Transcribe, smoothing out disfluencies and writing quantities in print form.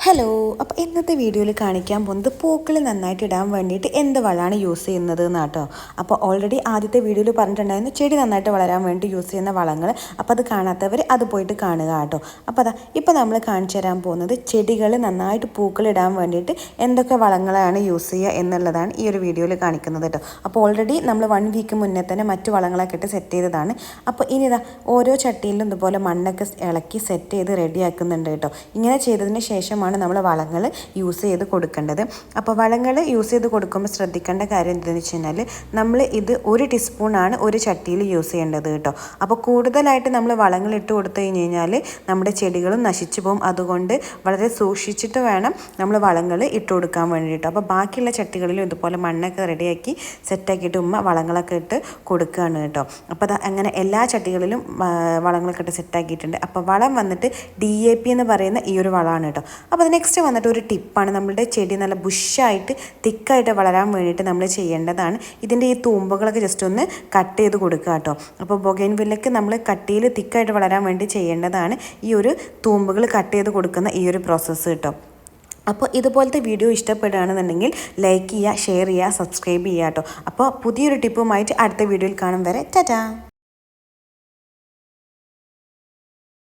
Hello. അപ്പോൾ ഇന്നത്തെ വീഡിയോയിൽ കാണിക്കാൻ പോകുന്നത് പൂക്കൾ നന്നായിട്ട് ഇടാൻ വേണ്ടിയിട്ട് എന്ത് വളമാണ് യൂസ് ചെയ്യുന്നത് എന്നാട്ടോ. അപ്പോൾ ഓൾറെഡി ആദ്യത്തെ വീഡിയോയിൽ പറഞ്ഞിട്ടുണ്ടായിരുന്നു ചെടി നന്നായിട്ട് വളരാൻ വേണ്ടി യൂസ് ചെയ്യുന്ന വളങ്ങൾ. അപ്പോൾ അത് കാണാത്തവർ അത് പോയിട്ട് കാണുക കേട്ടോ. അപ്പോൾ ഇപ്പോൾ നമ്മൾ കാണിച്ചു തരാൻ പോകുന്നത് ചെടികൾ നന്നായിട്ട് പൂക്കൾ ഇടാൻ വേണ്ടിയിട്ട് എന്തൊക്കെ വളങ്ങളാണ് യൂസ് ചെയ്യുക എന്നുള്ളതാണ് ഈ ഒരു വീഡിയോയിൽ കാണിക്കുന്നത് കേട്ടോ. അപ്പോൾ ഓൾറെഡി നമ്മൾ 1 വീക്ക് മുന്നേ തന്നെ മറ്റു വളങ്ങളൊക്കെ ഇട്ട് സെറ്റ് ചെയ്തതാണ്. അപ്പോൾ ഇനി ഓരോ ചട്ടിയിലും ഇതുപോലെ മണ്ണൊക്കെ ഇളക്കി സെറ്റ് ചെയ്ത് റെഡിയാക്കുന്നുണ്ട് കേട്ടോ. ഇങ്ങനെ ചെയ്തതിന് ശേഷമാണ് നമ്മൾ വളങ്ങൾ യൂസ് ചെയ്ത് കൊടുക്കേണ്ടത്. അപ്പോൾ വളങ്ങൾ യൂസ് ചെയ്ത് കൊടുക്കുമ്പോൾ ശ്രദ്ധിക്കേണ്ട കാര്യം എന്താണെന്ന് വെച്ച് കഴിഞ്ഞാൽ നമ്മൾ ഇത് 1 ടീസ്പൂണാണ് ഒരു ചട്ടിയിൽ യൂസ് ചെയ്യേണ്ടത് കേട്ടോ. അപ്പോൾ കൂടുതലായിട്ട് നമ്മൾ വളങ്ങൾ ഇട്ട് കൊടുത്തു കഴിഞ്ഞ് കഴിഞ്ഞാൽ നമ്മുടെ ചെടികളും നശിച്ചു പോകും. അതുകൊണ്ട് വളരെ സൂക്ഷിച്ചിട്ട് വേണം നമ്മൾ വളങ്ങൾ ഇട്ട് കൊടുക്കാൻ വേണ്ടിയിട്ട്. അപ്പോൾ ബാക്കിയുള്ള ചട്ടികളിലും ഇതുപോലെ മണ്ണൊക്കെ റെഡിയാക്കി സെറ്റാക്കിയിട്ട് ഉമ്മ വളങ്ങളൊക്കെ ഇട്ട് കൊടുക്കുകയാണ് കേട്ടോ. അപ്പോൾ അങ്ങനെ എല്ലാ ചട്ടികളിലും വളങ്ങളൊക്കെ ഇട്ട് സെറ്റാക്കിയിട്ടുണ്ട്. അപ്പോൾ വളം വന്നിട്ട് DAP എന്ന് പറയുന്ന ഈ ഒരു വളമാണ് കേട്ടോ. അപ്പോൾ നെക്സ്റ്റ് വന്നിട്ട് ഒരു ടിപ്പാണ്. നമ്മളുടെ ചെടി നല്ല ബുഷായിട്ട് തിക്കായിട്ട് വളരാൻ വേണ്ടിയിട്ട് നമ്മൾ ചെയ്യേണ്ടതാണ് ഇതിൻ്റെ ഈ തൂമ്പുകളൊക്കെ ജസ്റ്റ് ഒന്ന് കട്ട് ചെയ്ത് കൊടുക്കുക കേട്ടോ. അപ്പോൾ ബൊഗൈൻവില്ലയ്ക്ക് നമ്മൾ കട്ടിയിൽ തിക്കായിട്ട് വളരാൻ വേണ്ടി ചെയ്യേണ്ടതാണ് ഈ ഒരു തൂമ്പുകൾ കട്ട് ചെയ്ത് കൊടുക്കുന്ന ഈ ഒരു പ്രോസസ്സ് കേട്ടോ. അപ്പോൾ ഇതുപോലത്തെ വീഡിയോ ഇഷ്ടപ്പെടുകയാണെന്നുണ്ടെങ്കിൽ ലൈക്ക് ചെയ്യുക, ഷെയർ ചെയ്യുക, സബ്സ്ക്രൈബ് ചെയ്യുക കേട്ടോ. അപ്പോൾ പുതിയൊരു ടിപ്പുമായിട്ട് അടുത്ത വീഡിയോയിൽ കാണും വരെ ടാറ്റാ.